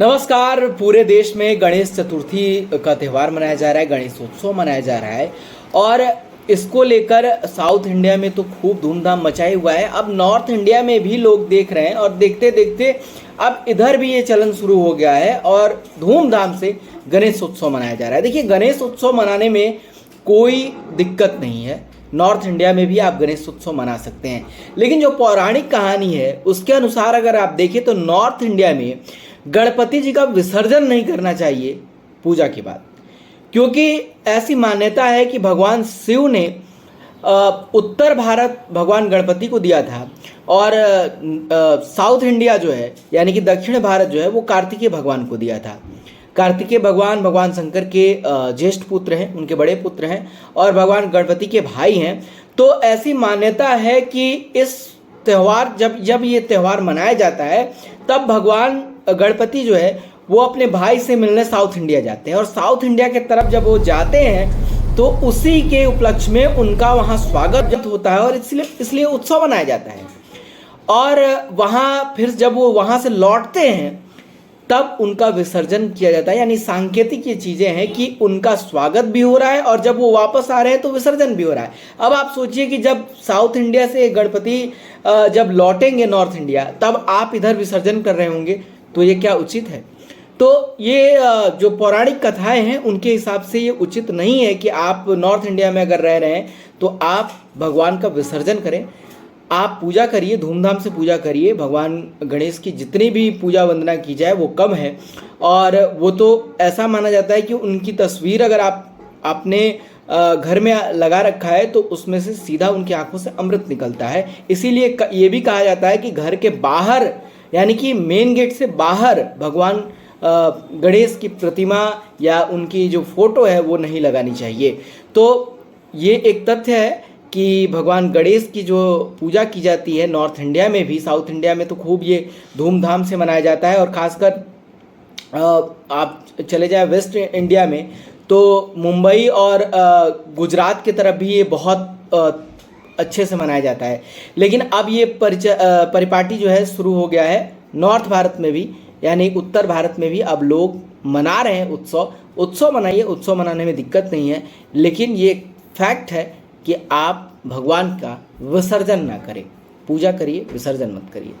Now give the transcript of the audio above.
नमस्कार। पूरे देश में गणेश चतुर्थी का त्यौहार मनाया जा रहा है, गणेशोत्सव मनाया जा रहा है और इसको लेकर साउथ इंडिया में तो खूब धूमधाम मचाए हुआ है। अब नॉर्थ इंडिया में भी लोग देख रहे हैं और देखते देखते अब इधर भी ये चलन शुरू हो गया है और धूमधाम से गणेशोत्सव मनाया जा रहा है। देखिए, गणेशोत्सव मनाने में कोई दिक्कत नहीं है, नॉर्थ इंडिया में भी आप गणेश उत्सव मना सकते हैं। लेकिन जो पौराणिक कहानी है उसके अनुसार अगर आप देखें तो नॉर्थ इंडिया में गणपति जी का विसर्जन नहीं करना चाहिए पूजा के बाद, क्योंकि ऐसी मान्यता है कि भगवान शिव ने उत्तर भारत भगवान गणपति को दिया था और साउथ इंडिया जो है यानी कि दक्षिण भारत जो है वो कार्तिकेय भगवान को दिया था। कार्तिकेय भगवान भगवान शंकर के ज्येष्ठ पुत्र हैं, उनके बड़े पुत्र हैं और भगवान गणपति के भाई हैं। तो ऐसी मान्यता है कि इस त्यौहार जब ये त्यौहार मनाया जाता है तब भगवान गणपति जो है वो अपने भाई से मिलने साउथ इंडिया जाते हैं और साउथ इंडिया के तरफ जब वो जाते हैं तो उसी के उपलक्ष्य में उनका वहाँ स्वागत होता है और इसलिए उत्सव मनाया जाता है। और वहाँ फिर जब वो वहाँ से लौटते हैं तब उनका विसर्जन किया जाता है, यानी सांकेतिक ये चीज़ें हैं कि उनका स्वागत भी हो रहा है और जब वो वापस आ रहे हैं तो विसर्जन भी हो रहा है। अब आप सोचिए कि जब साउथ इंडिया से गणपति जब लौटेंगे नॉर्थ इंडिया तब आप इधर विसर्जन कर रहे होंगे, तो ये क्या उचित है? तो ये जो पौराणिक कथाएं हैं उनके हिसाब से ये उचित नहीं है कि आप नॉर्थ इंडिया में अगर रह रहे हैं तो आप भगवान का विसर्जन करें। आप पूजा करिए, धूमधाम से पूजा करिए। भगवान गणेश की जितनी भी पूजा वंदना की जाए वो कम है और वो तो ऐसा माना जाता है कि उनकी तस्वीर अगर आप अपने घर में लगा रखा है तो उसमें से सीधा उनकी आंखों से अमृत निकलता है। इसीलिए ये भी कहा जाता है कि घर के बाहर यानी कि मेन गेट से बाहर भगवान गणेश की प्रतिमा या उनकी जो फोटो है वो नहीं लगानी चाहिए। तो ये एक तथ्य है कि भगवान गणेश की जो पूजा की जाती है नॉर्थ इंडिया में भी, साउथ इंडिया में तो खूब ये धूमधाम से मनाया जाता है और ख़ासकर आप चले जाए वेस्ट इंडिया में तो मुंबई और गुजरात की तरफ भी ये बहुत अच्छे से मनाया जाता है। लेकिन अब ये परिपाटी जो है शुरू हो गया है नॉर्थ भारत में भी, यानी उत्तर भारत में भी अब लोग मना रहे हैं उत्सव मनाइए, उत्सव मनाने में दिक्कत नहीं है। लेकिन ये फैक्ट है कि आप भगवान का विसर्जन ना करें, पूजा करिए, विसर्जन मत करिए।